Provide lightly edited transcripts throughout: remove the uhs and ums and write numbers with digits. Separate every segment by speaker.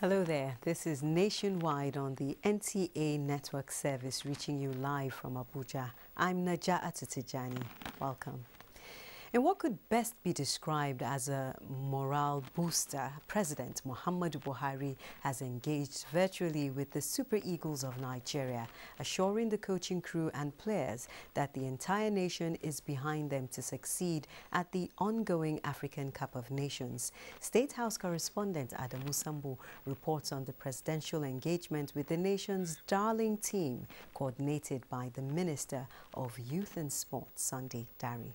Speaker 1: Hello there. This is Nationwide on the NTA network service, reaching you live from Abuja. I'm Najat Tijani. Welcome. In what could best be described as a morale booster, President Muhammadu Buhari has engaged virtually with the Super Eagles of Nigeria, assuring the coaching crew and players that the entire nation is behind them to succeed at the ongoing African Cup of Nations. State House correspondent Adamu Sambu reports on the presidential engagement with the nation's darling team, coordinated by the Minister of Youth and Sports, Sunday Dari.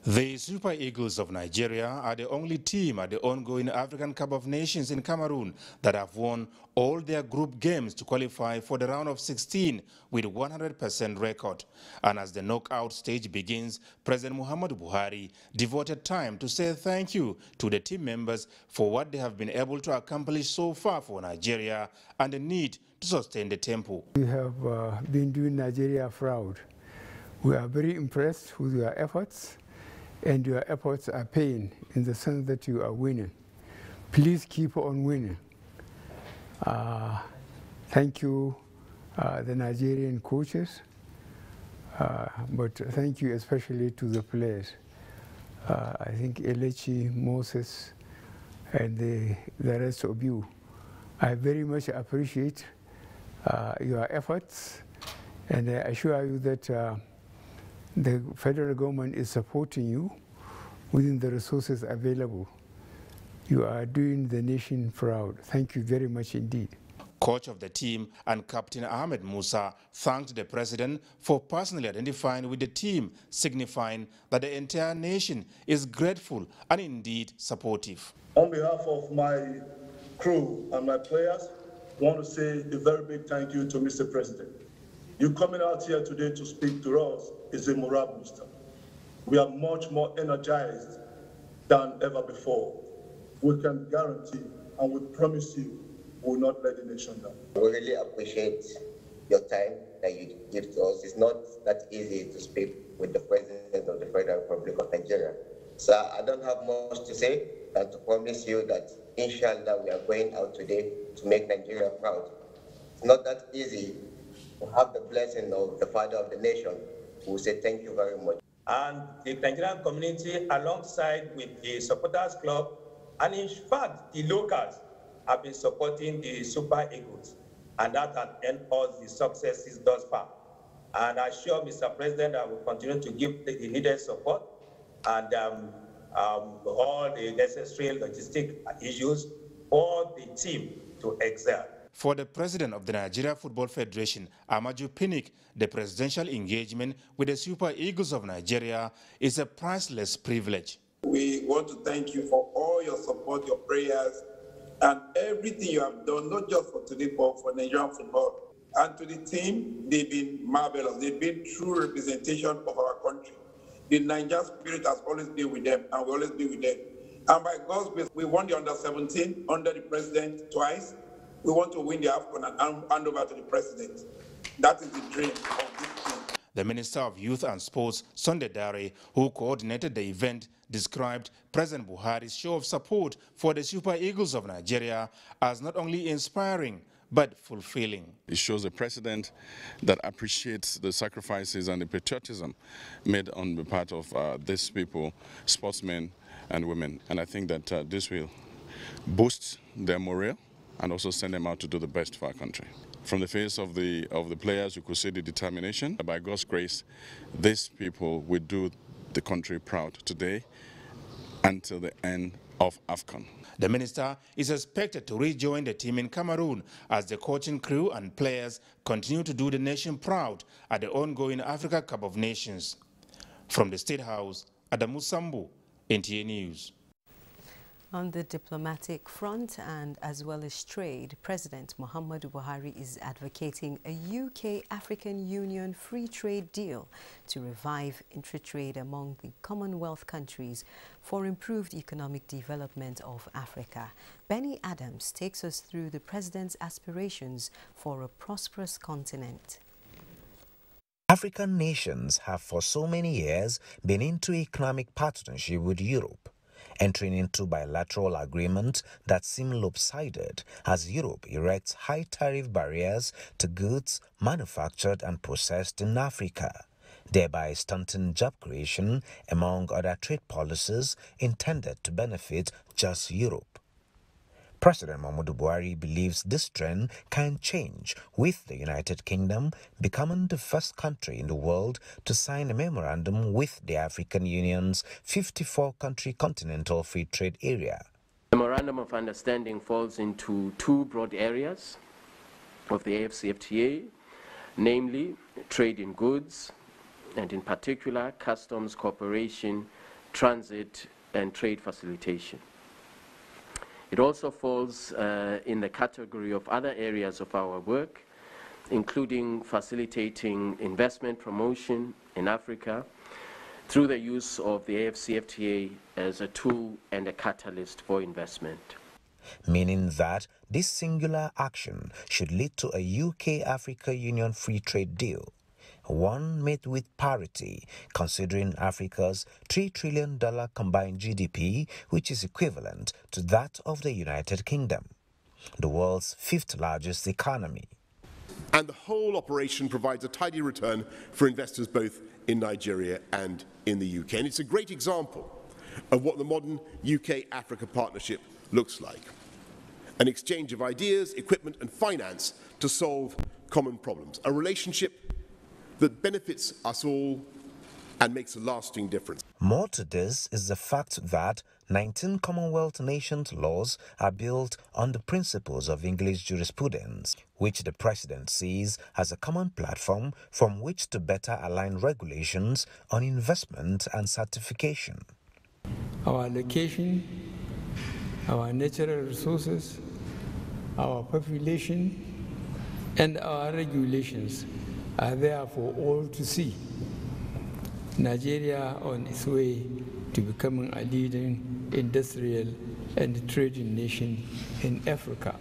Speaker 2: The Super Eagles of Nigeria are the only team at the ongoing African Cup of Nations in Cameroon that have won all their group games to qualify for the round of 16 with 100% record. And as the knockout stage begins, President Muhammadu Buhari devoted time to say thank you to the team members for what they have been able to accomplish so far for Nigeria and the need to sustain the tempo.
Speaker 3: We have been doing Nigeria proud. We are very impressed with your efforts. And your efforts are paying in the sense that you are winning. Please keep on winning. Thank you, the Nigerian coaches, but thank you especially to the players. I think Elechi, Moses, and the rest of you. I very much appreciate your efforts, and I assure you that the federal government is supporting you within the resources available. You are doing the nation proud. Thank you very much indeed.
Speaker 2: Coach of the team and Captain Ahmed Musa thanked the president for personally identifying with the team, signifying that the entire nation is grateful and indeed supportive.
Speaker 4: On behalf of my crew and my players, I want to say a very big thank you to Mr. President. You coming out here today to speak to us is a morale booster. We are much more energized than ever before. We can guarantee and we promise you we will not let the nation down.
Speaker 5: We really appreciate your time that you give to us. It's not that easy to speak with the President of the Federal Republic of Nigeria. So I don't have much to say than to promise you that inshallah we are going out today to make Nigeria proud. It's not that easy to have the blessing of the father of the nation, who say thank you very much.
Speaker 6: And the Nigerian community, alongside with the supporters club, and in fact, the locals have been supporting the Super Eagles, and that has earned us the successes thus far. And I assure Mr. President that we will continue to give the needed support and all the necessary logistic issues for the team to excel.
Speaker 2: For the president of the Nigeria Football Federation, Amaju Pinnick, the presidential engagement with the Super Eagles of Nigeria is a priceless privilege.
Speaker 7: We want to thank you for all your support, your prayers, and everything you have done, not just for today, but for Nigerian football. And to the team, they've been marvelous. They've been true representation of our country. The Nigerian spirit has always been with them, and will always be with them. And by God's grace, we won the under-17 under the president twice. We want to win the AFCON and hand over to the president. That is the dream of this team.
Speaker 2: The Minister of Youth and Sports, Sunday Dari, who coordinated the event, described President Buhari's show of support for the Super Eagles of Nigeria as not only inspiring, but fulfilling.
Speaker 8: It shows a president that appreciates the sacrifices and the patriotism made on the part of these people, sportsmen and women. And I think that this will boost their morale and also send them out to do the best for our country. From the face of the players, you could see the determination. By God's grace, these people will do the country proud today until the end of AFCON.
Speaker 2: The minister is expected to rejoin the team in Cameroon as the coaching crew and players continue to do the nation proud at the ongoing Africa Cup of Nations. From the State House, Adamu Sambu, NTA News.
Speaker 1: On the diplomatic front and as well as trade, President Muhammadu Buhari is advocating a UK-African Union free trade deal to revive intra-trade among the Commonwealth countries for improved economic development of Africa. Benny Adams takes us through the president's aspirations for a prosperous continent.
Speaker 9: African nations have for so many years been into economic partnership with Europe. entering into bilateral agreements that seem lopsided as Europe erects high tariff barriers to goods manufactured and processed in Africa, thereby stunting job creation among other trade policies intended to benefit just Europe. President Muhammadu Buhari believes this trend can change, with the United Kingdom becoming the first country in the world to sign a memorandum with the African Union's 54-country continental free trade area.
Speaker 10: The Memorandum of Understanding falls into two broad areas of the AfCFTA, namely trade in goods, and in particular customs cooperation, transit, and trade facilitation. It also falls in the category of other areas of our work, including facilitating investment promotion in Africa through the use of the AfCFTA as a tool and a catalyst for investment.
Speaker 9: Meaning that this singular action should lead to a UK-Africa Union free trade deal, one made with parity, considering Africa's $3 trillion combined GDP, which is equivalent to that of the United Kingdom, the world's fifth largest economy.
Speaker 11: And the whole operation provides a tidy return for investors both in Nigeria and in the UK. And it's a great example of what the modern UK-Africa partnership looks like. An exchange of ideas, equipment and finance to solve common problems. A relationship that benefits us all and makes a lasting difference.
Speaker 9: More to this is the fact that 19 Commonwealth nations' laws are built on the principles of English jurisprudence, which the President sees as a common platform from which to better align regulations on investment and certification.
Speaker 3: Our location, our natural resources, our population, and our regulations are there for all to see. Nigeria on its way to becoming a leading industrial and trading nation in Africa.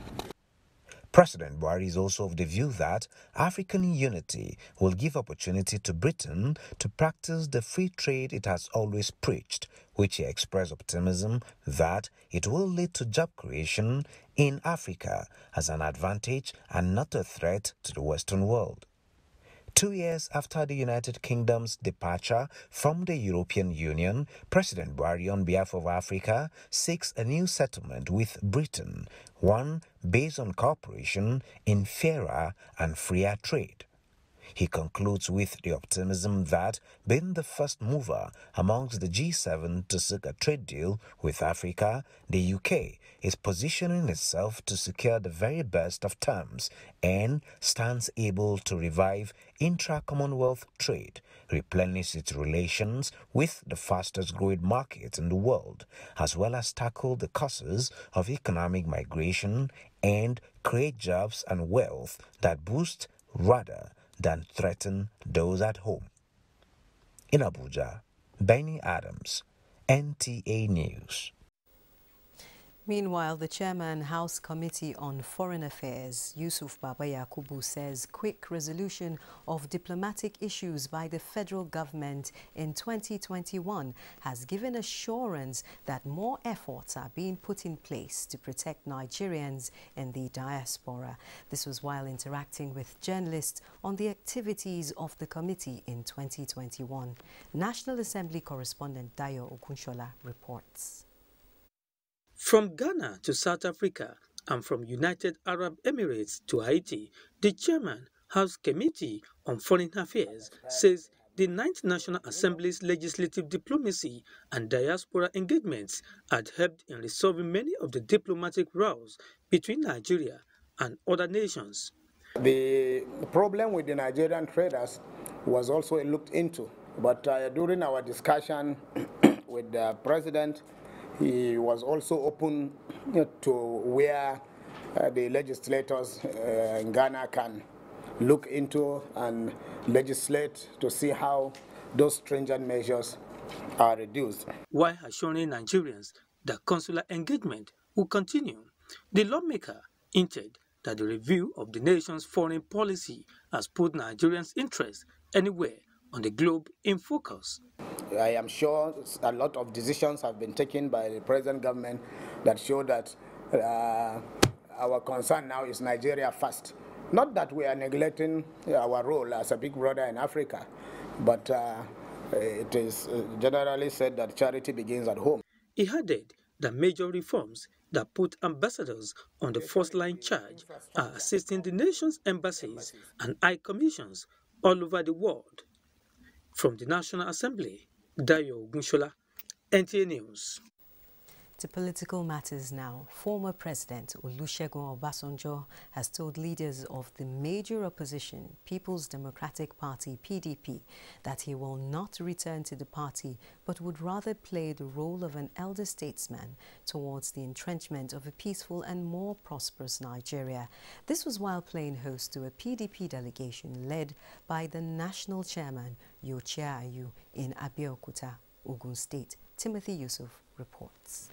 Speaker 9: President Buhari is also of the view that African unity will give opportunity to Britain to practice the free trade it has always preached, which he expressed optimism that it will lead to job creation in Africa as an advantage and not a threat to the Western world. 2 years after the United Kingdom's departure from the European Union, President Buhari, on behalf of Africa, seeks a new settlement with Britain, one based on cooperation in fairer and freer trade. He concludes with the optimism that, being the first mover amongst the G7 to seek a trade deal with Africa, the UK is positioning itself to secure the very best of terms and stands able to revive intra-Commonwealth trade, replenish its relations with the fastest growing market in the world, as well as tackle the causes of economic migration and create jobs and wealth that boost rather than threaten those at home. In Abuja, Benny Adams, NTA News.
Speaker 1: Meanwhile, the chairman, House Committee on Foreign Affairs, Yusuf Baba Yakubu, says quick resolution of diplomatic issues by the federal government in 2021 has given assurance that more efforts are being put in place to protect Nigerians in the diaspora. This was while interacting with journalists on the activities of the committee in 2021. National Assembly correspondent Dayo Okunshola reports.
Speaker 12: From Ghana to South Africa and from United Arab Emirates to Haiti, the chairman, House Committee on Foreign Affairs, says the 9th National Assembly's legislative diplomacy and diaspora engagements had helped in resolving many of the diplomatic rows between Nigeria and other nations.
Speaker 13: The problem with the Nigerian traders was also looked into, but during our discussion with the president, he was also open to where the legislators in Ghana can look into and legislate to see how those stringent measures are reduced.
Speaker 12: While assuring Nigerians that consular engagement will continue, the lawmaker hinted that the review of the nation's foreign policy has put Nigerians' interests anywhere on the globe in focus.
Speaker 13: I am sure a lot of decisions have been taken by the present government that show that our concern now is Nigeria first. Not that we are neglecting our role as a big brother in Africa, but it is generally said that charity begins at home.
Speaker 12: He added that major reforms that put ambassadors on the first-line charge are assisting the nation's embassies and high commissions all over the world. From the National Assembly, Dayo Ogunshola, NTA News.
Speaker 1: To political matters now, former President Olusegun Obasanjo has told leaders of the major opposition, People's Democratic Party, PDP, that he will not return to the party, but would rather play the role of an elder statesman towards the entrenchment of a peaceful and more prosperous Nigeria. This was while playing host to a PDP delegation led by the national chairman, Yochia Ayu, in Abeokuta, Ogun State. Timothy Yusuf reports.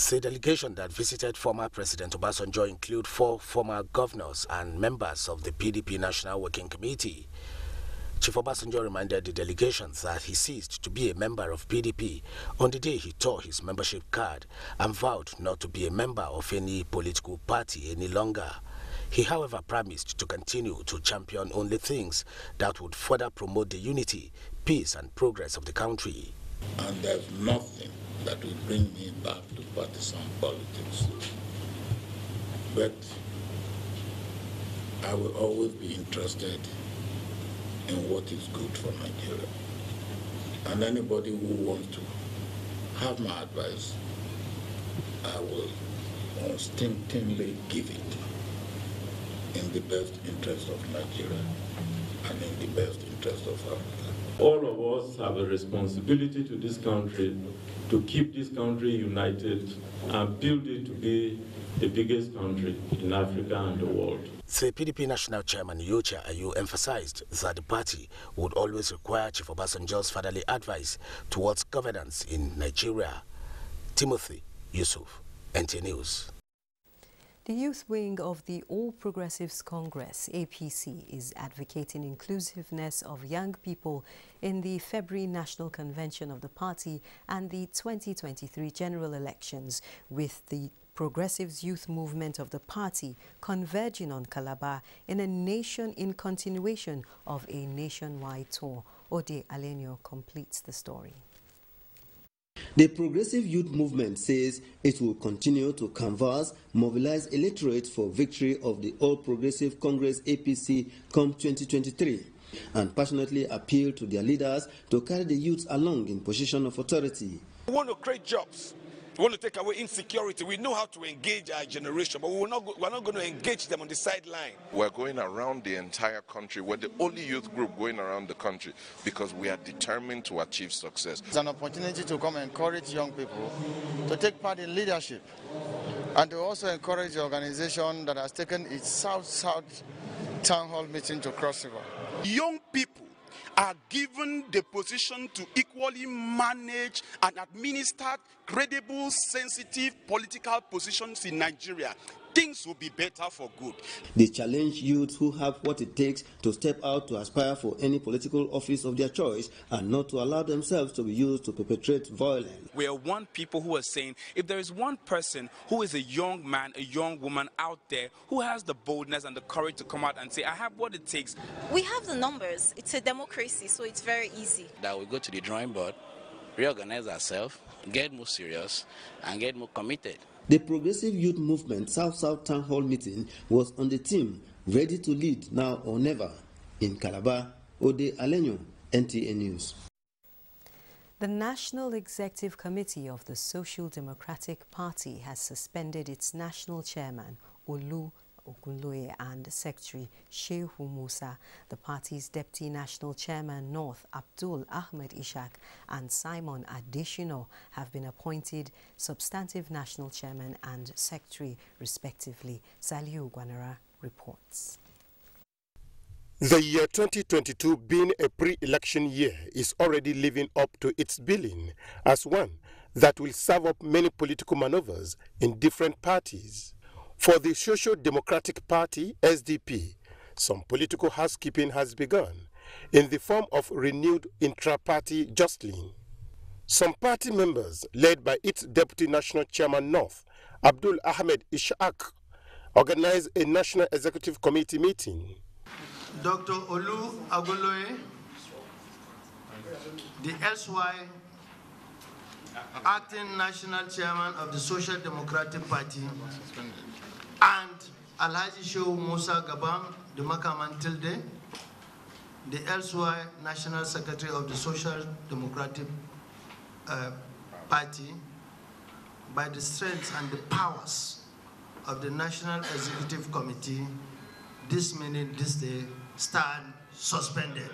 Speaker 14: The delegation that visited former President Obasanjo include 4 former governors and members of the PDP National Working Committee. Chief Obasanjo reminded the delegations that he ceased to be a member of PDP on the day he tore his membership card and vowed not to be a member of any political party any longer. He, however, promised to continue to champion only things that would further promote the unity, peace and progress of the country.
Speaker 15: And there's nothing that will bring me back to partisan politics. But I will always be interested in what is good for Nigeria. And anybody who wants to have my advice, I will instinctively give it in the best interest of Nigeria and in the best interest of Africa.
Speaker 16: All of us have a responsibility to this country to keep this country united and build it to be the biggest country in Africa and the world.
Speaker 14: The PDP National Chairman Yochia Ayu emphasized that the party would always require Chief Obasanjo's fatherly advice towards governance in Nigeria. Timothy Yusuf, NTA News.
Speaker 1: The youth wing of the All Progressives Congress, APC, is advocating inclusiveness of young people in the February National Convention of the party and the 2023 general elections, with the Progressives Youth Movement of the party converging on Calabar in continuation of a nationwide tour. Ode Alenio completes the story.
Speaker 17: The Progressive Youth Movement says it will continue to canvass, mobilize electorate for victory of the All Progressive Congress APC come 2023, and passionately appeal to their leaders to carry the youth along in position of authority.
Speaker 18: We want to create jobs. We want to take away insecurity. We know how to engage our generation, but we're not going to engage them on the sideline.
Speaker 19: We're going around the entire country. We're the only youth group going around the country because we are determined to achieve success.
Speaker 20: It's an opportunity to come and encourage young people to take part in leadership and to also encourage the organization that has taken its South-South Town Hall meeting to Cross River.
Speaker 18: Young people are given the position to equally manage and administer credible, sensitive political positions in Nigeria. Things will be better for good.
Speaker 17: They challenge youths who have what it takes to step out to aspire for any political office of their choice and not to allow themselves to be used to perpetrate violence.
Speaker 21: We are one people who are saying if there is one person who is a young man, a young woman out there who has the boldness and the courage to come out and say, I have what it takes.
Speaker 22: We have the numbers. It's a democracy, so it's very easy.
Speaker 23: That we go to the drawing board, reorganize ourselves, get more serious, and get more committed.
Speaker 17: The Progressive Youth Movement South-South Town Hall meeting was on the theme, ready to lead now or never. In Calabar, Ode Alenyo, NTA News.
Speaker 1: The National Executive Committee of the Social Democratic Party has suspended its national chairman, Olu Ogunloye, and Secretary Shehu Musa. The party's Deputy National Chairman North, Abdul Ahmed Ishaq, and Simon Adeshino have been appointed Substantive National Chairman and Secretary, respectively. Saliu Gwanara reports.
Speaker 24: The year 2022, being a pre-election year, is already living up to its billing as one that will serve up many political maneuvers in different parties. For the Social Democratic Party, SDP, some political housekeeping has begun, in the form of renewed intra-party jostling. Some party members, led by its Deputy National Chairman North, Abdul Ahmed Ishaq, organized a National Executive Committee meeting.
Speaker 4: Dr. Olu Agoloye, the SY Acting National Chairman of the Social Democratic Party, and Alhaji Shehu Musa Gabam, the Makaman Tilde, the LSY National Secretary of the Social Democratic Party, by the strength and the powers of the National Executive Committee, this minute, this day, stand suspended.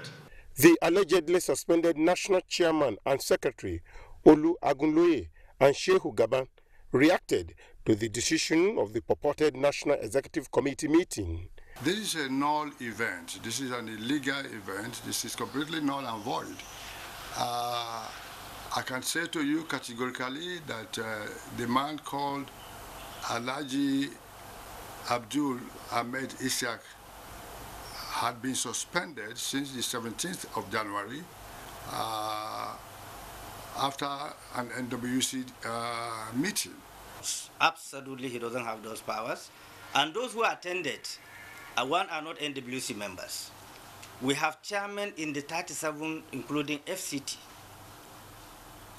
Speaker 24: The allegedly suspended National Chairman and Secretary, Olu Agunloye and Shehu Gaban, reacted to the decision of the purported National Executive Committee meeting.
Speaker 5: This is a null event. This is an illegal event. This is completely null and void. I can say to you categorically that the man called Alhaji Abdul Ahmed Ishaq had been suspended since the 17th of January after an NWC meeting.
Speaker 6: Absolutely, he doesn't have those powers. And those who attended, one are not NWC members. We have chairmen in the 37, including FCT.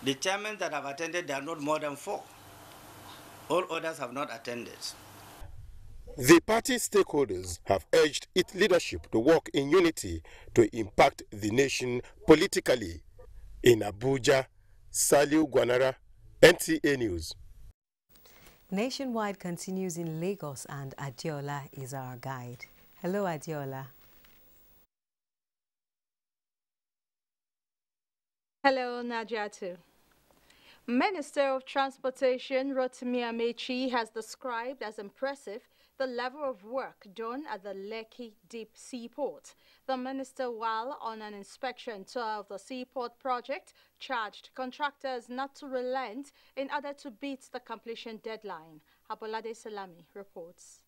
Speaker 6: The chairmen that have attended, there are not more than 4. All others have not attended.
Speaker 24: The party stakeholders have urged its leadership to work in unity to impact the nation politically. In Abuja, Saliu Gwanara, NTA News.
Speaker 1: Nationwide continues in Lagos, and Adiola is our guide. Hello, Adiola.
Speaker 7: Hello, Najatu. Minister of Transportation Rotimi Amechi has described as impressive the level of work done at the Lekki Deep Seaport. The minister, while on an inspection tour of the seaport project, charged contractors not to relent in order to beat the completion deadline. Abolade Salami reports.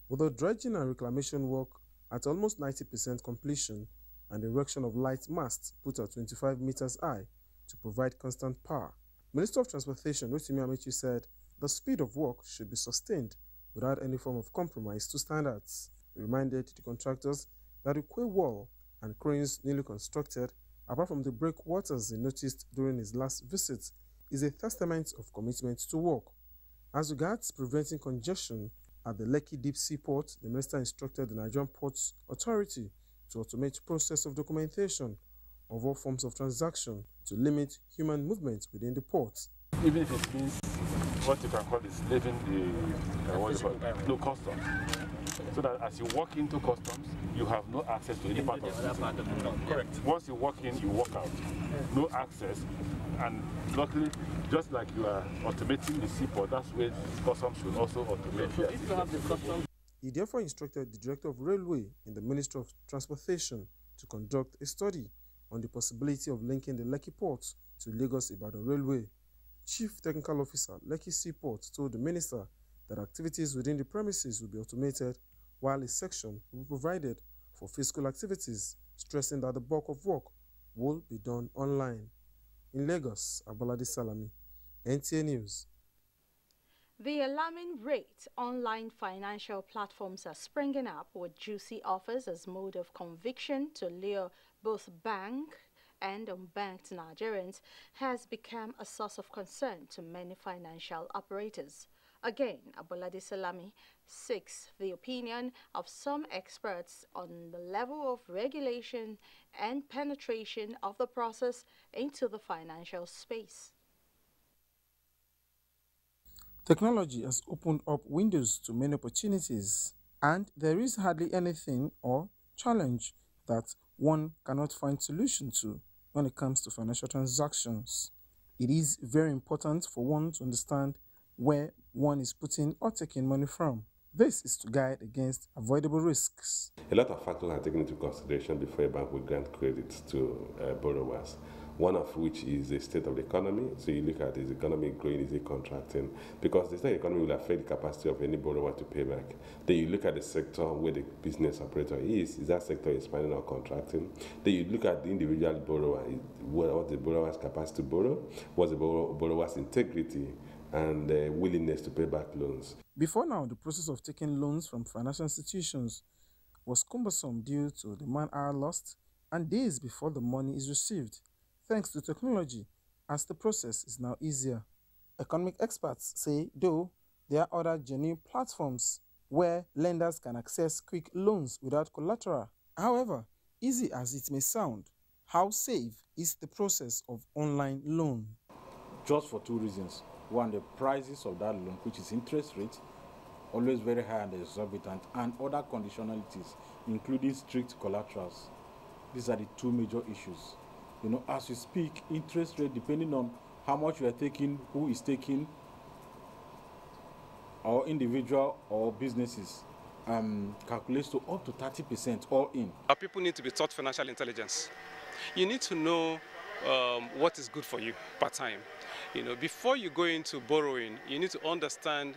Speaker 25: With the dredging and reclamation work at almost 90% completion and erection of light masts put at 25 meters high to provide constant power, Minister of Transportation Rotimi Amechi said the speed of work should be sustained without any form of compromise to standards. He reminded the contractors that the quay wall and cranes newly constructed, apart from the breakwaters he noticed during his last visit, is a testament of commitment to work. As regards preventing congestion at the Lekki Deep Seaport, the minister instructed the Nigerian Ports Authority to automate the process of documentation of all forms of transaction to limit human movement within the port.
Speaker 26: Even if it means what you can call is leaving the no customs, so that as you walk into customs, you have no access to any part of the city. Correct. Once you walk in, you walk out. No access, and luckily, just like you are automating the seaport, that's where customs should also automate. So if you have the customs.
Speaker 25: He therefore instructed the Director of Railway in the Ministry of Transportation to conduct a study on the possibility of linking the Lekki port to Lagos-Ibadan Railway. Chief Technical Officer, Lekki Seaport, told the minister that activities within the premises will be automated, while a section will be provided for physical activities, stressing that the bulk of work will be done online. In Lagos, Abolade Salami, NTA News.
Speaker 7: The alarming rate online financial platforms are springing up with juicy offers as mode of conviction to lure both bank and unbanked Nigerians has become a source of concern to many financial operators. Again, Abolade Salami seeks the opinion of some experts on the level of regulation and penetration of the process into the financial space.
Speaker 25: Technology has opened up windows to many opportunities, and there is hardly anything or challenge that one cannot find solution to when it comes to financial transactions. It is very important for one to understand where one is putting or taking money from. This is to guide against avoidable risks.
Speaker 27: A lot of factors are taken into consideration before a bank will grant credit to borrowers.
Speaker 2: one of which is the state of the economy. So you look at, is the economy growing, is it contracting? Because the state economy will affect the capacity of any borrower to pay back. Then you look at the sector where the business operator is that sector expanding or contracting? Then you look at the individual borrower, what's the borrower's capacity to borrow, what's the borrower's integrity and willingness to pay back loans.
Speaker 25: Before now, the process of taking loans from financial institutions was cumbersome due to the man-hour lost and days before the money is received. Thanks to technology, as the process is now easier. Economic experts say, though, there are other genuine platforms where lenders can access quick loans without collateral. However, easy as it may sound, how safe is the process of online loan?
Speaker 3: Just for two reasons. One, the prices of that loan, which is interest rate, always very high and exorbitant, and other conditionalities, including strict collaterals. These are the two major issues. You know, as we speak, interest rate, depending on how much you are taking, who is taking, or individual or businesses, calculates to up to 30% all in.
Speaker 8: Our people need to be taught financial intelligence. You need to know what is good for you per time. You know, before you go into borrowing, you need to understand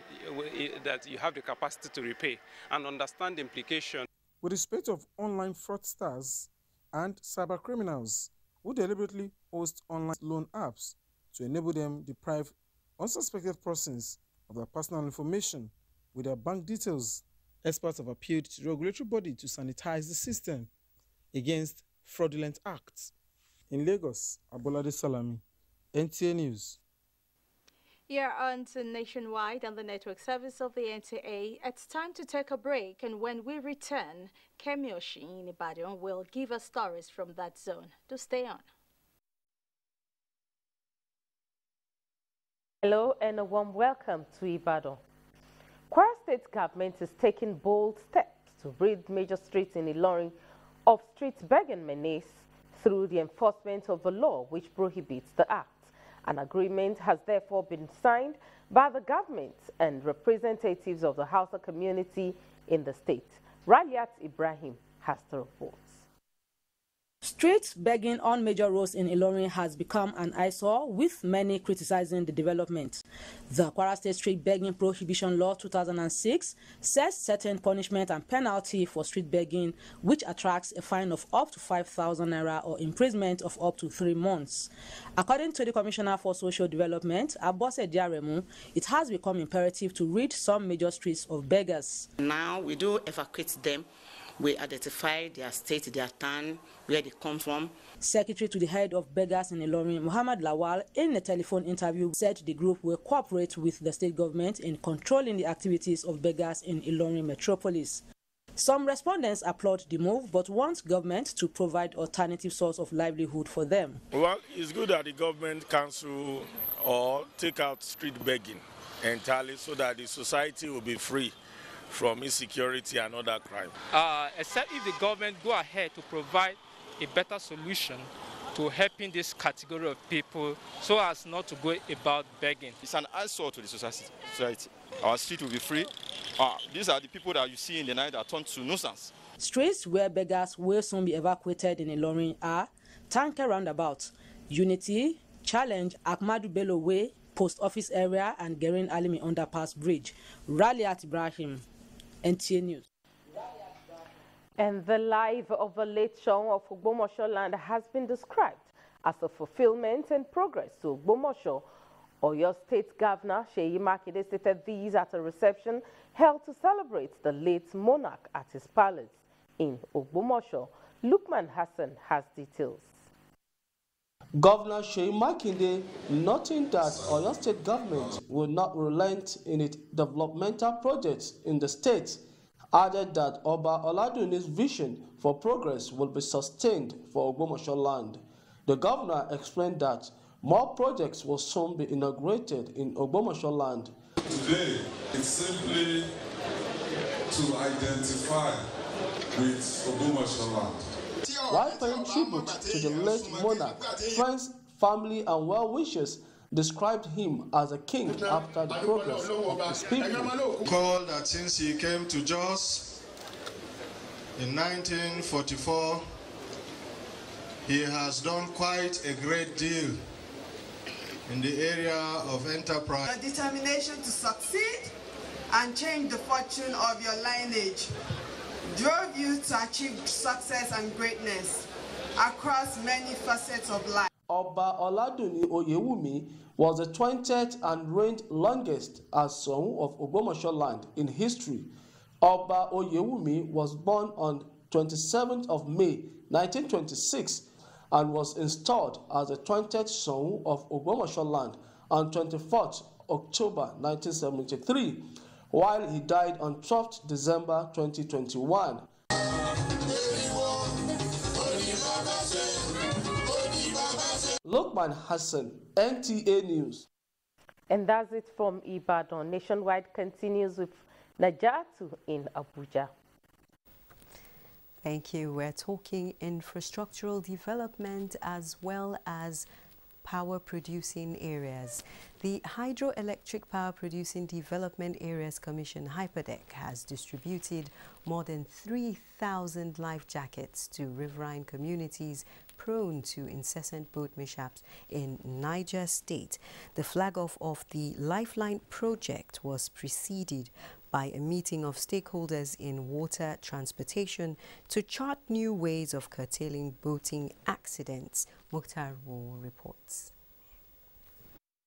Speaker 8: that you have the capacity to repay and understand the implication.
Speaker 25: With the spate of online fraudsters and cyber criminals who deliberately host online loan apps to enable them deprive unsuspected persons of their personal information with their bank details, experts have appealed to the regulatory body to sanitize the system against fraudulent acts. In Lagos, Abolade Salami, NTA News.
Speaker 7: You're on to Nationwide on the network service of the NTA. It's time to take a break, and when we return, Kemi Oshin in Ibadan will give us stories from that zone. Do stay on.
Speaker 9: Hello and a warm welcome to Ibadan. Kwara State government is taking bold steps to rid major streets in Ilorin of street begging menace through the enforcement of a law which prohibits the act. An agreement has therefore been signed by the government and representatives of the Hausa community in the state. Raliat Ibrahim has the reports.
Speaker 10: Street begging on major roads in Ilorin has become an eyesore, with many criticizing the development. The Kwara State Street Begging Prohibition Law 2006 sets certain punishment and penalty for street begging, which attracts a fine of up to 5,000 naira or imprisonment of up to 3 months. According to the Commissioner for Social Development, Abose Diaremu, it has become imperative to rid some major streets of beggars.
Speaker 11: Now we do evacuate them. We identify their state, their town, where they come from.
Speaker 10: Secretary to the head of beggars in Ilorin, Muhammad Lawal, in a telephone interview, said the group will cooperate with the state government in controlling the activities of beggars in Ilorin metropolis. Some respondents applaud the move, but want government to provide alternative source of livelihood for them.
Speaker 27: Well, it's good that the government cancel or take out street begging entirely so that the society will be free from insecurity and other crime.
Speaker 28: Except if the government go ahead to provide a better solution to helping this category of people so as not to go about begging.
Speaker 29: It's an eyesore to the society. Our street will be free. These are the people that you see in the night that turn to nuisance.
Speaker 10: Streets where beggars will soon be evacuated in Ilorin are Tanker Roundabout, Unity, Challenge, Ahmadu Bello Way, Post Office Area, and Gerin Alimi Underpass Bridge. Raliat Ibrahim, NTA News.
Speaker 9: And the life of a late show of Ogbomosho land has been described as a fulfillment and progress to Ogbomosho. Oyo State Governor Seyi Makinde stated these at a reception held to celebrate the late monarch at his palace in Ogbomosho. Lukman Hassan has details.
Speaker 30: Governor Seyi Makinde noting that Oyo State government will not relent in its developmental projects in the state, added that Oba Oladuni's vision for progress will be sustained for Ogbomosho land. The governor explained that more projects will soon be inaugurated in Ogbomosho land.
Speaker 31: Today, it's simply to identify with Ogbomosho land.
Speaker 30: While paying tribute to the late monarch, friends, family, and well-wishers described him as a king after the progress of his people.
Speaker 31: Called that since he came to Jos in 1944, He has done quite a great deal in the area of enterprise.
Speaker 12: Your determination to succeed and change the fortune of your lineage drove you to achieve success and greatness across many facets of life.
Speaker 30: Oba Oladuni Oyewumi was the 20th and reigned longest as son of Ogbomoso land in history. Oba Oyewumi was born on 27th of May 1926 and was installed as the 20th son of Ogbomoso land on 24th October 1973, while he died on 12th December 2021. Lokman Hassan, NTA News.
Speaker 9: And that's it from Ibadan. Nationwide continues with Najatu in Abuja.
Speaker 1: Thank you. We're talking infrastructural development as well as power producing areas. The Hydroelectric Power Producing Development Areas Commission, HYPODEC, has distributed more than 3,000 life jackets to riverine communities prone to incessant boat mishaps in Niger State. The flag-off of the Lifeline project was preceded by a meeting of stakeholders in water transportation to chart new ways of curtailing boating accidents. Mukhtar Wu reports.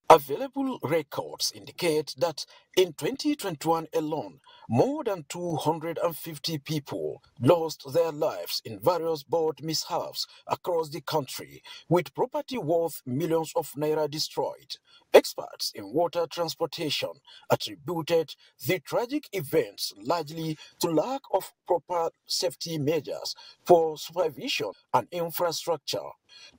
Speaker 13: Available records indicate that in 2021 alone, more than 250 people lost their lives in various boat mishaps across the country, with property worth millions of naira destroyed. Experts in water transportation attributed the tragic events largely to lack of proper safety measures for supervision and infrastructure.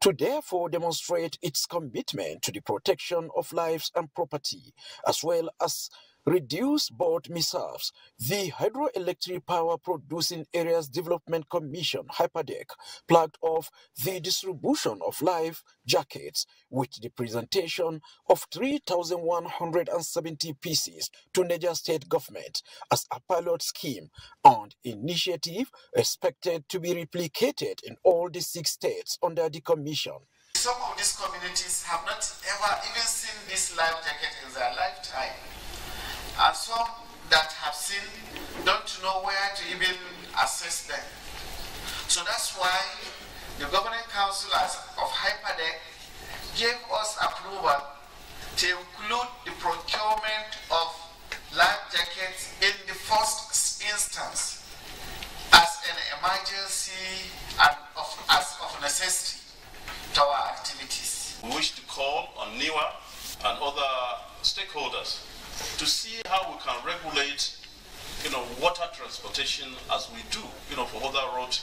Speaker 13: To therefore demonstrate its commitment to the protection of lives and property, as well as reduce boat mishaps, the Hydroelectric Power Producing Areas Development Commission, HYPODEC, flagged off the distribution of life jackets with the presentation of 3,170 pieces to Niger State government as a pilot scheme and initiative expected to be replicated in all the 6 states under the commission.
Speaker 14: Some of these communities have not ever even seen this life jacket in their lifetime. And some that have seen don't know where to even assess them. So that's why the governing council of HYPODEC gave us approval to include the procurement of life jackets in the first instance as an emergency and as of necessity to our activities.
Speaker 15: We wish to call on NIWA and other stakeholders to see how we can regulate, water transportation as we do, for other road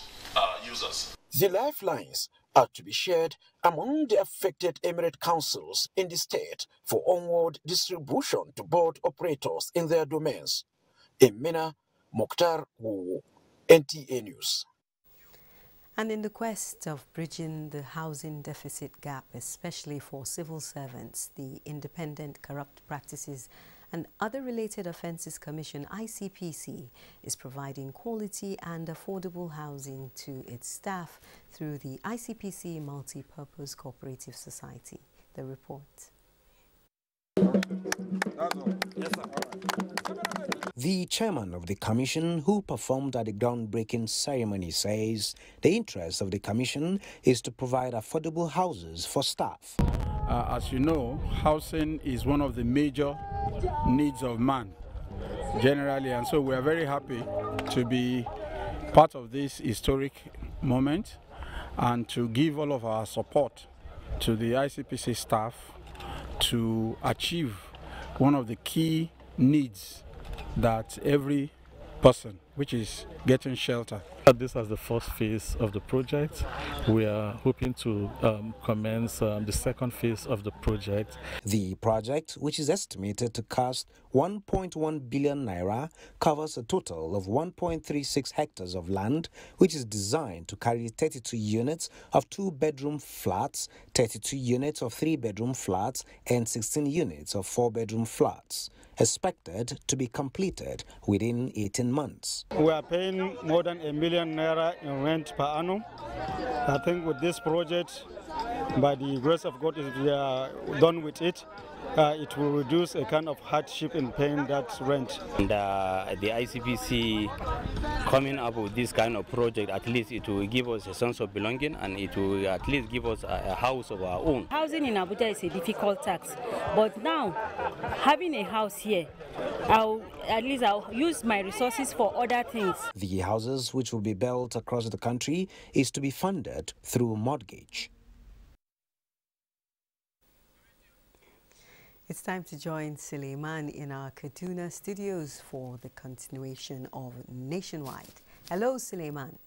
Speaker 15: users.
Speaker 13: The lifelines are to be shared among the affected emirate councils in the state for onward distribution to boat operators in their domains. Emina Mokhtar Wu, NTA News.
Speaker 1: And in the quest of bridging the housing deficit gap, especially for civil servants, the Independent Corrupt Practices and Other Related Offences Commission, ICPC, is providing quality and affordable housing to its staff through the ICPC Multi-Purpose Cooperative Society. The report.
Speaker 16: The chairman of the commission, who performed at the groundbreaking ceremony, says the interest of the commission is to provide affordable houses for staff.
Speaker 3: As you know, housing is one of the major needs of man generally, and so we are very happy to be part of this historic moment and to give all of our support to the ICPC staff to achieve one of the key needs that every person, which is getting shelter.
Speaker 26: This is the first phase of the project. We are hoping to commence the second phase of the project.
Speaker 16: The project, which is estimated to cost 1.1 billion naira, covers a total of 1.36 hectares of land, which is designed to carry 32 units of 2-bedroom flats, 32 units of 3-bedroom flats, and 16 units of 4-bedroom flats, expected to be completed within 18 months. residents.
Speaker 4: We are paying more than ₦1 million in rent per annum. I think with this project, by the grace of God, if we are done with it, it will reduce a kind of hardship in paying that rent.
Speaker 5: And the ICPC coming up with this kind of project, at least it will give us a sense of belonging, and it will at least give us a house of our own.
Speaker 6: Housing in Abuja is a difficult task, but now having a house here, I'll use my resources for other things.
Speaker 16: The houses which will be built across the country is to be funded through mortgage.
Speaker 1: It's time to join Suleiman in our Kaduna studios for the continuation of Nationwide. Hello, Suleiman.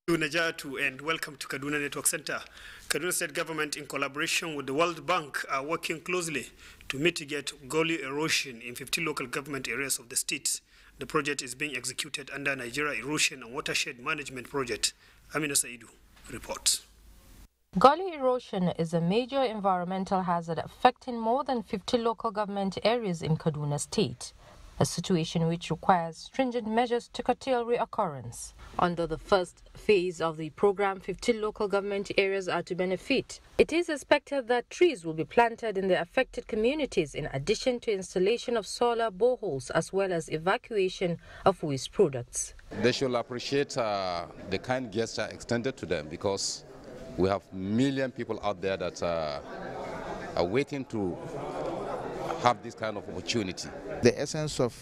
Speaker 17: Najatu, and welcome to Kaduna Network Center. Kaduna State Government, in collaboration with the World Bank, are working closely to mitigate gully erosion in 50 local government areas of the state. The project is being executed under Nigeria Erosion and Watershed Management Project. Amina Saidu reports.
Speaker 18: Gully erosion is a major environmental hazard affecting more than 50 local government areas in Kaduna State, a situation which requires stringent measures to curtail reoccurrence. Under the first phase of the program, 50 local government areas are to benefit. It is expected that trees will be planted in the affected communities in addition to installation of solar boreholes as well as evacuation of waste products.
Speaker 19: They should appreciate the kind gesture extended to them, because we have million people out there that are waiting to have this kind of opportunity.
Speaker 20: The essence of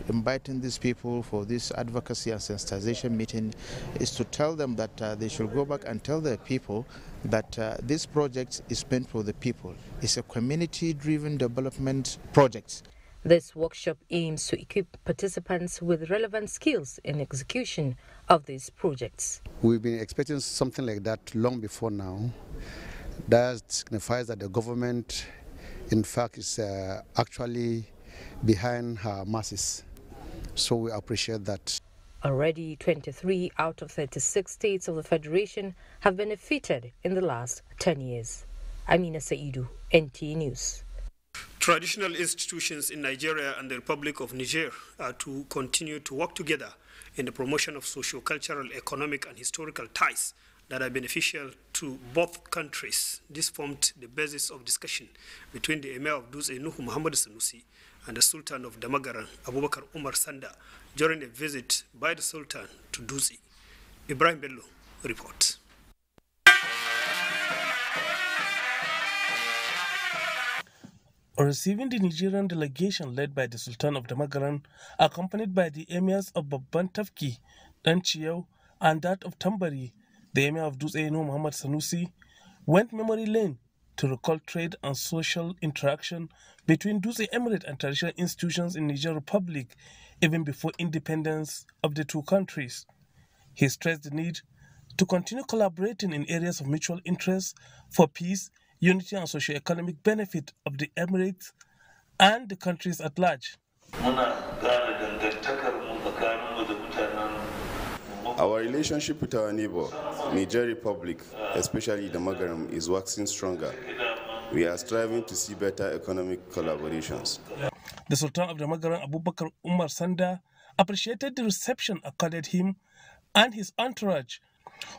Speaker 20: inviting these people for this advocacy and sensitization meeting is to tell them that they should go back and tell their people that this project is meant for the people. It's a community-driven development project.
Speaker 18: This workshop aims to equip participants with relevant skills in execution of these projects.
Speaker 21: We've been expecting something like that long before now. That signifies that the government, in fact, is actually behind her masses. So we appreciate that.
Speaker 18: Already 23 out of 36 states of the Federation have benefited in the last 10 years. Amina Saidu, NTA News.
Speaker 17: Traditional institutions in Nigeria and the Republic of Niger are to continue to work together in the promotion of socio-cultural, economic and historical ties that are beneficial to both countries. This formed the basis of discussion between the Emir of Dutse, Nuhu Muhammad Sanusi, and the Sultan of Damagaran, Abubakar Umar Sanda, during a visit by the Sultan to Dutse. Ibrahim Bello reports.
Speaker 22: Receiving the Nigerian delegation led by the Sultan of Damagaran, accompanied by the emirs of Babban Tafki, Danchiyau, and that of Tambari, the emir of Dutse, Nuhu Muhammad Sanusi, went memory lane to recall trade and social interaction between Dutse Emirate and traditional institutions in Niger Republic, even before independence of the two countries. He stressed the need to continue collaborating in areas of mutual interest for peace, unity and socio-economic benefit of the Emirates and the countries at large.
Speaker 23: Our relationship with our neighbor, Niger Republic, especially the Magaram, is waxing stronger. We are striving to see better economic collaborations.
Speaker 22: The Sultan of the Magaram, Abubakar Umar Sanda, appreciated the reception accorded him and his entourage,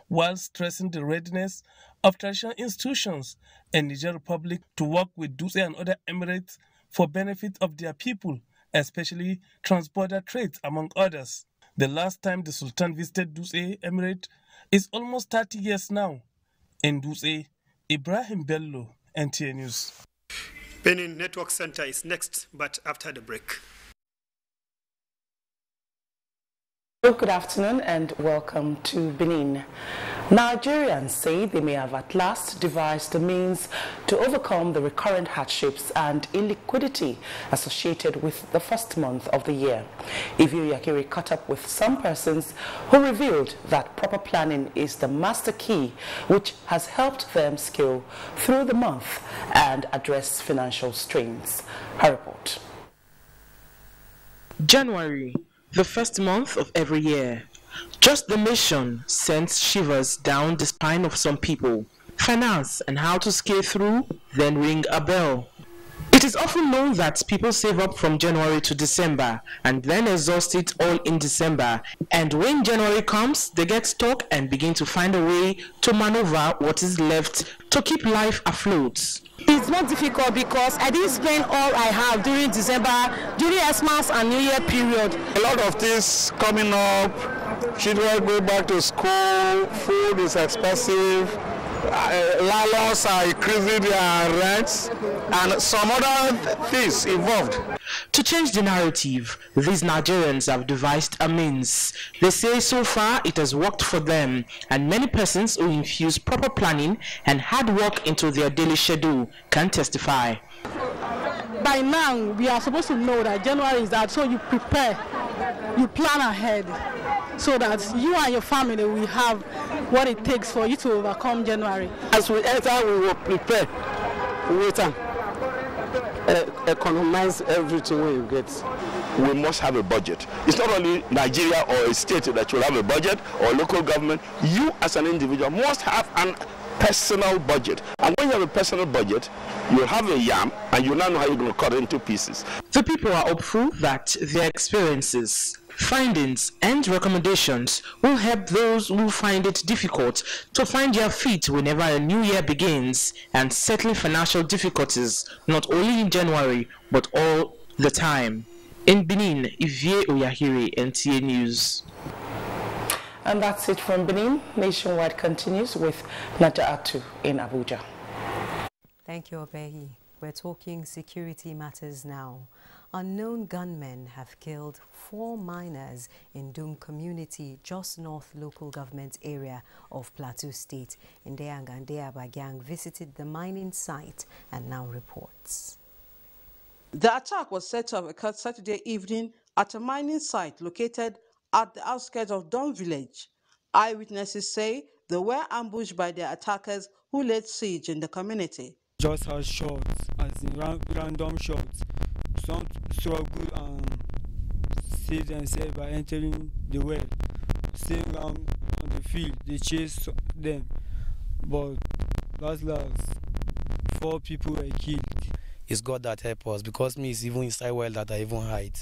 Speaker 22: while stressing the readiness of traditional institutions in Niger Republic to work with Dutse and other Emirates for benefit of their people, especially trans-border trades, among others. The last time the Sultan visited Dutse Emirate is almost 30 years now. In Dutse, Ibrahim Bello, NTA News.
Speaker 17: Benin Network Center is next, but after the break.
Speaker 24: Good afternoon and welcome to Benin. Nigerians say they may have at last devised the means to overcome the recurrent hardships and illiquidity associated with the first month of the year. Iviu Yakiri caught up with some persons who revealed that proper planning is the master key which has helped them scale through the month and address financial strains. Her report.
Speaker 32: January, the first month of every year. Just the mission sends shivers down the spine of some people. Finance and how to scale through, then ring a bell. It It is often known that people save up from January to December and then exhaust it all in December. And when January comes, they get stuck and begin to find a way to maneuver what is left to keep life afloat.
Speaker 2: It's not difficult because I didn't spend all I have during December, during Christmas and New Year period.
Speaker 7: A lot of things coming up, children go back to school, food is expensive, landlords are increasing their rents, and some other things involved.
Speaker 32: To change the narrative, these Nigerians have devised a means. They say so far it has worked for them, and many persons who infuse proper planning and hard work into their daily schedule can testify.
Speaker 2: By now, we are supposed to know that January is that, so you prepare, you plan ahead, so that you and your family will have what it takes for you to overcome January.
Speaker 7: As we enter, we will prepare, wait and economize everything we get.
Speaker 8: We must have a budget. It's not only Nigeria or a state that will have a budget or local government. You as an individual must have an personal budget. And when you have a personal budget, you'll have a yam and you'll not know how you're going to cut it into pieces.
Speaker 32: The people are hopeful that their experiences, findings and recommendations will help those who find it difficult to find their feet whenever a new year begins and settling financial difficulties not only in January but all the time. In Benin, Ivie Oyahiri, NTA News.
Speaker 24: And that's it from Benin. Nationwide continues with Naja'atu in Abuja.
Speaker 1: Thank you, Obehi. We're talking security matters now. Unknown gunmen have killed 4 miners in Dung community, just north local government area of Plateau State. Ndeang and Ndeabagang visited the mining site and now reports.
Speaker 10: The attack was said to have occurred Saturday evening at a mining site located at the outskirts of Don village. Eyewitnesses say they were ambushed by the attackers who laid siege in the community.
Speaker 11: Just had shots, as in random shots. Some struggle and save themselves by entering the well. Same round on the field, they chased them. But last, 4 people were killed.
Speaker 12: It's God that helped us, because me is even inside well that I even hide.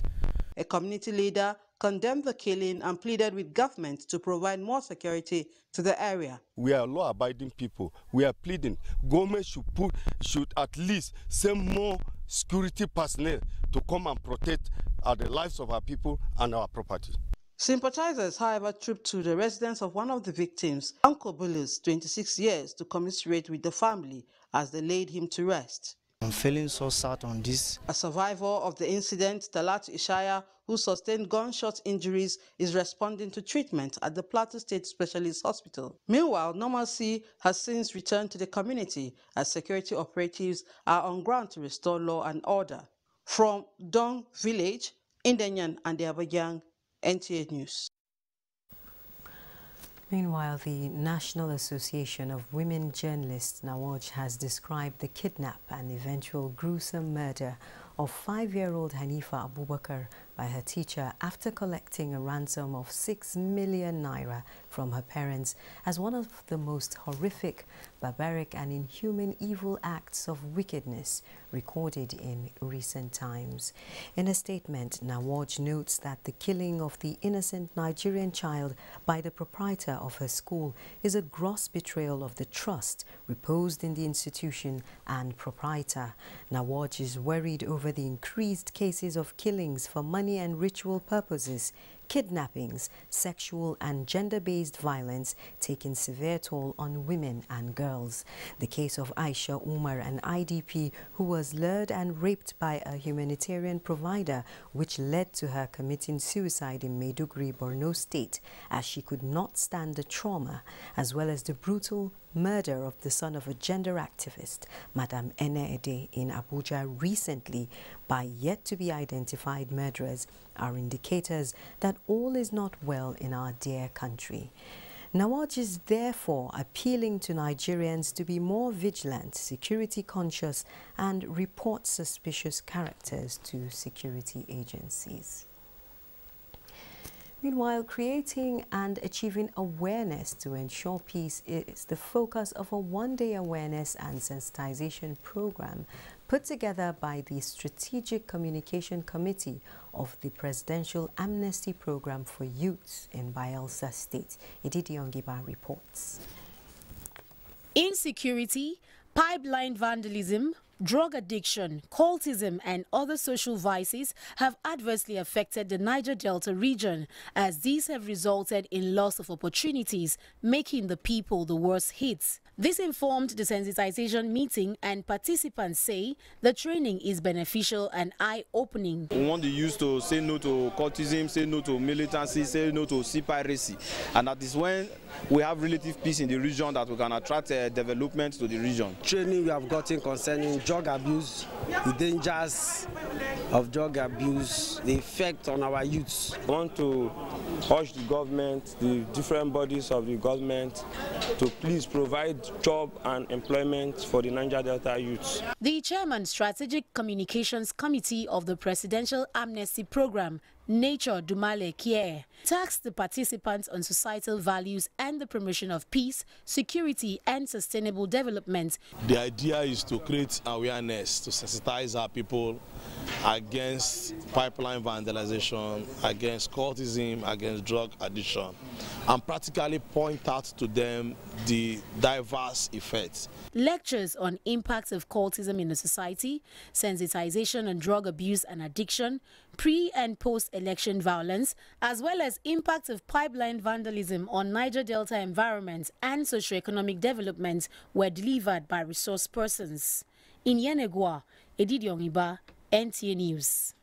Speaker 10: A community leader condemned the killing and pleaded with government to provide more security to the area.
Speaker 8: We are law-abiding people. We are pleading. Government should at least send more security personnel to come and protect the lives of our people and our property.
Speaker 10: Sympathizers, however, trooped to the residence of one of the victims, Uncle Bulus, 26 years, to commiserate with the family as they laid him to rest.
Speaker 25: I'm feeling so sad on this.
Speaker 10: A survivor of the incident, Talat Ishaya, who sustained gunshot injuries, is responding to treatment at the Plateau State Specialist Hospital. Meanwhile, normalcy has since returned to the community as security operatives are on ground to restore law and order. From Dong village, Ndenyan and Abuja, NTA News.
Speaker 1: Meanwhile, the National Association of Women Journalists, NAWJ, has described the kidnap and eventual gruesome murder of 5-year-old Hanifa Abubakar by her teacher after collecting a ransom of 6 million naira from her parents as one of the most horrific, barbaric and inhuman evil acts of wickedness recorded in recent times. In a statement, NAWJ notes that the killing of the innocent Nigerian child by the proprietor of her school is a gross betrayal of the trust reposed in the institution and proprietor. NAWJ is worried over the increased cases of killings for money and ritual purposes, kidnappings, sexual and gender-based violence taking severe toll on women and girls. The case of Aisha Umar, an IDP who was lured and raped by a humanitarian provider, which led to her committing suicide in Maiduguri, Borno State, as she could not stand the trauma, as well as the brutal murder of the son of a gender activist, Madam Ene Ede, in Abuja recently by yet-to-be-identified murderers, are indicators that all is not well in our dear country. NAWJ is therefore appealing to Nigerians to be more vigilant, security conscious, and report suspicious characters to security agencies. Meanwhile, creating and achieving awareness to ensure peace is the focus of a one-day awareness and sensitization program put together by the Strategic Communication Committee of the Presidential Amnesty Program for Youth in Bayelsa State. Edidi Ongiba reports.
Speaker 3: Insecurity, pipeline vandalism, drug addiction, cultism and other social vices have adversely affected the Niger Delta region, as these have resulted in loss of opportunities, making the people the worst hit. This informed the sensitization meeting, and participants say the training is beneficial and eye-opening.
Speaker 4: We want the youth to say no to cultism, say no to militancy, say no to sea piracy, and that is when we have relative peace in the region that we can attract development to the region.
Speaker 9: Training we have gotten concerning drug abuse, the dangers of drug abuse, the effect on our youths.
Speaker 4: We want to urge the government, the different bodies of the government, to please provide job and employment for the Niger Delta youths.
Speaker 3: The Chairman, Strategic Communications Committee of the Presidential Amnesty Program, Nature Dumale Kier, tasked the participants on societal values and the promotion of peace, security and sustainable development.
Speaker 13: The idea is to create awareness, to sensitize our people against pipeline vandalization, against cultism, against drug addiction, and practically point out to them the diverse effects.
Speaker 3: Lectures on impacts of cultism in the society, sensitization on drug abuse and addiction, pre- and post-election violence, as well as impacts of pipeline vandalism on Niger Delta environment and socio-economic development were delivered by resource persons. In Yenegua, Edidi Ongiba, NTA News.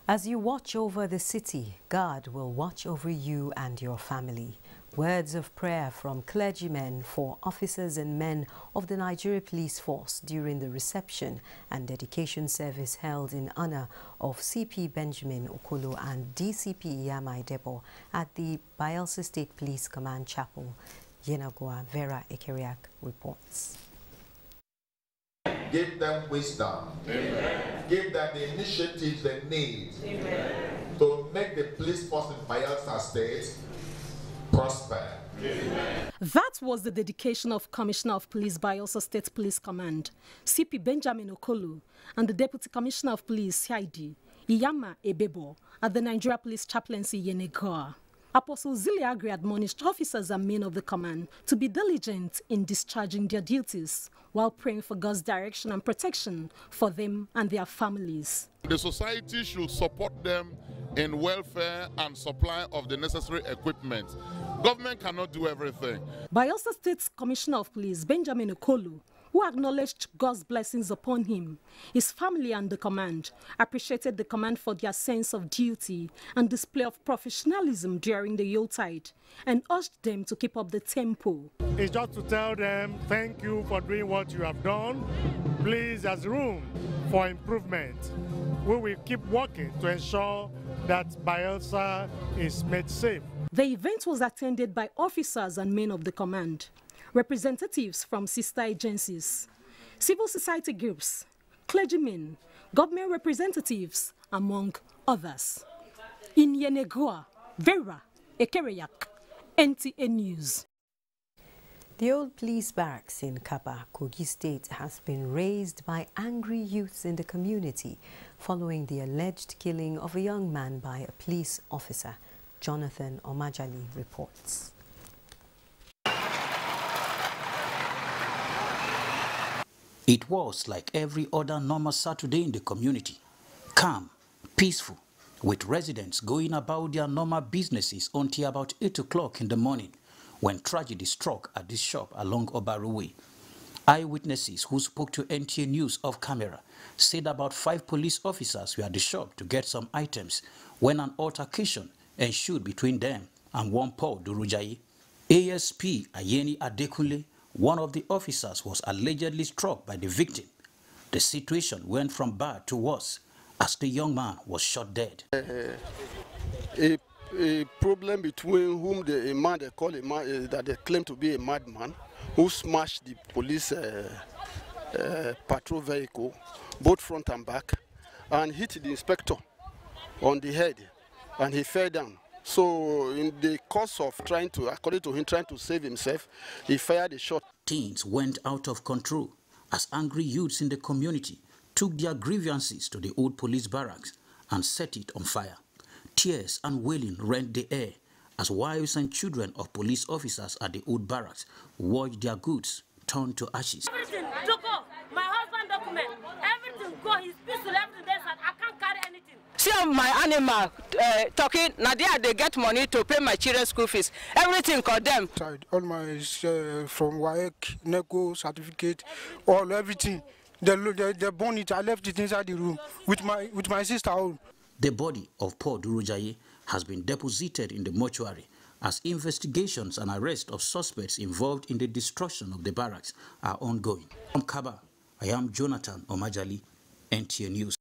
Speaker 1: As you watch over the city, God will watch over you and your family. Words of prayer from clergymen for officers and men of the Nigeria Police Force during the reception and dedication service held in honor of CP Benjamin Okolo and DCP Iyama Idebo at the Bayelsa State Police Command Chapel. Yenagua Vera Ekeriak reports.
Speaker 14: Give them wisdom. Amen. Give them the initiatives they need. Amen. To make the police force in Bayelsa State prosper. Amen.
Speaker 15: That was the dedication of Commissioner of Police Bayelsa State Police Command, CP Benjamin Okolo, and the Deputy Commissioner of Police, CID, Iyama Idebo, at the Nigeria Police Chaplaincy Yenegoa. Apostle Ziliagri admonished officers and men of the command to be diligent in discharging their duties while praying for God's direction and protection for them and their families.
Speaker 26: The society should support them in welfare and supply of the necessary equipment. Government cannot do everything.
Speaker 15: Bayelsa State Commissioner of Police Benjamin Okolo, who acknowledged God's blessings upon him, his family and the command, appreciated the command for their sense of duty and display of professionalism during the Yuletide, and urged them to keep up the tempo.
Speaker 27: It's just to tell them, thank you for doing what you have done. Please, there's room for improvement. We will keep working to ensure that Bayelsa is made safe.
Speaker 15: The event was attended by officers and men of the command, representatives from sister agencies, civil society groups, clergymen, government representatives, among others. In Yenegoa, Vera Ekeriak, NTA News.
Speaker 1: The old police barracks in Kaba, Kogi State, has been razed by angry youths in the community following the alleged killing of a young man by a police officer. Jonathan Omajali reports.
Speaker 28: It was like every other normal Saturday in the community, calm, peaceful, with residents going about their normal businesses until about 8 o'clock in the morning, when tragedy struck at this shop along Obaru Way. Eyewitnesses who spoke to NTA News off camera said about 5 police officers were at the shop to get some items when an altercation ensued between them and one Paul Durujayi. ASP Ayeni Adekunle, one of the officers, was allegedly struck by the victim. The situation went from bad to worse as the young man was shot dead.
Speaker 29: A problem between whom a man they call a man that they claim to be a madman who smashed the police patrol vehicle, both front and back, and hit the inspector on the head, and he fell down. So in the course of trying to, according to him, trying to save himself, he fired a shot.
Speaker 28: Things went out of control as angry youths in the community took their grievances to the old police barracks and set it on fire. Tears and wailing rent the air as wives and children of police officers at the old barracks watched their goods turn to ashes.
Speaker 5: Everything to go. My husband document. Everything go. His pistol, everything there. I can't carry anything.
Speaker 6: See my animal talking. Nadia, they get money to pay my children's school fees. Everything for them.
Speaker 16: All my from WAEC, NECO certificate, all everything. They burn it. I left it inside the room with my sister.
Speaker 28: The body of Paul Durujaye has been deposited in the mortuary as investigations and arrest of suspects involved in the destruction of the barracks are ongoing. From Kaba, I am Jonathan Omajali, NTA News.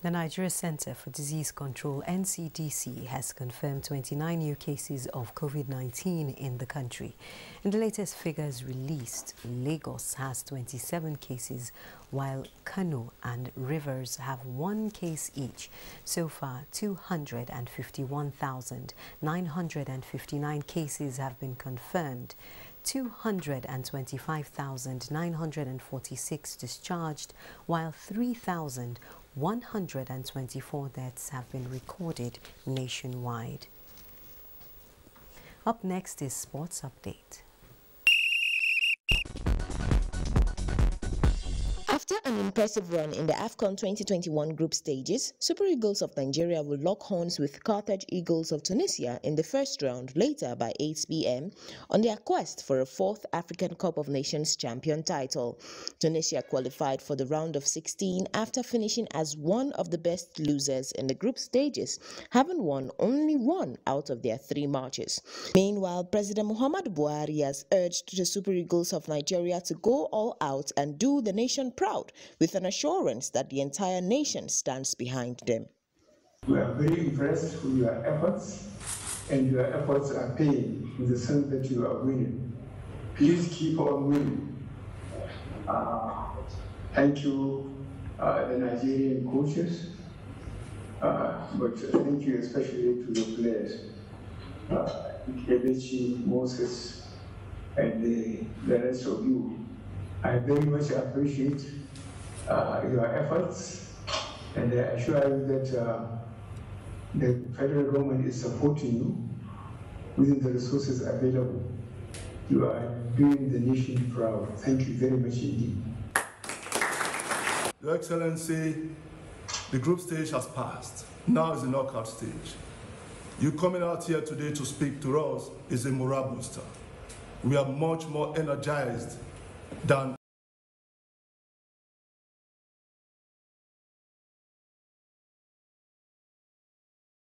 Speaker 1: The Nigeria Center for Disease Control, NCDC, has confirmed 29 new cases of COVID-19 in the country. In the latest figures released, Lagos has 27 cases, while Kano and Rivers have 1 case each. So far, 251,959 cases have been confirmed. 225,946 discharged, while 3,124 deaths have been recorded nationwide. Up next is Sports Update.
Speaker 17: After an impressive run in the AFCON 2021 group stages, Super Eagles of Nigeria will lock horns with Carthage Eagles of Tunisia in the first round later by 8 p.m. on their quest for a 4th African Cup of Nations champion title. Tunisia qualified for the round of 16 after finishing as one of the best losers in the group stages, having won only 1 out of their 3 matches. Meanwhile, President Muhammadu Buhari has urged the Super Eagles of Nigeria to go all out and do the nation proud, with an assurance that the entire nation stands behind them.
Speaker 18: We are very impressed with your efforts, and your efforts are paying in the sense that you are winning. Please keep on winning. Thank you, the Nigerian coaches, but thank you especially to the players, Ebechi, Moses, and the rest of you. I very much appreciate your efforts, and I assure you that the federal government is supporting you within the resources available. You are doing the nation proud. Thank you very much indeed.
Speaker 19: Your Excellency, the group stage has passed. Now is the knockout stage. You coming out here today to speak to us is a morale booster. We are much more energized than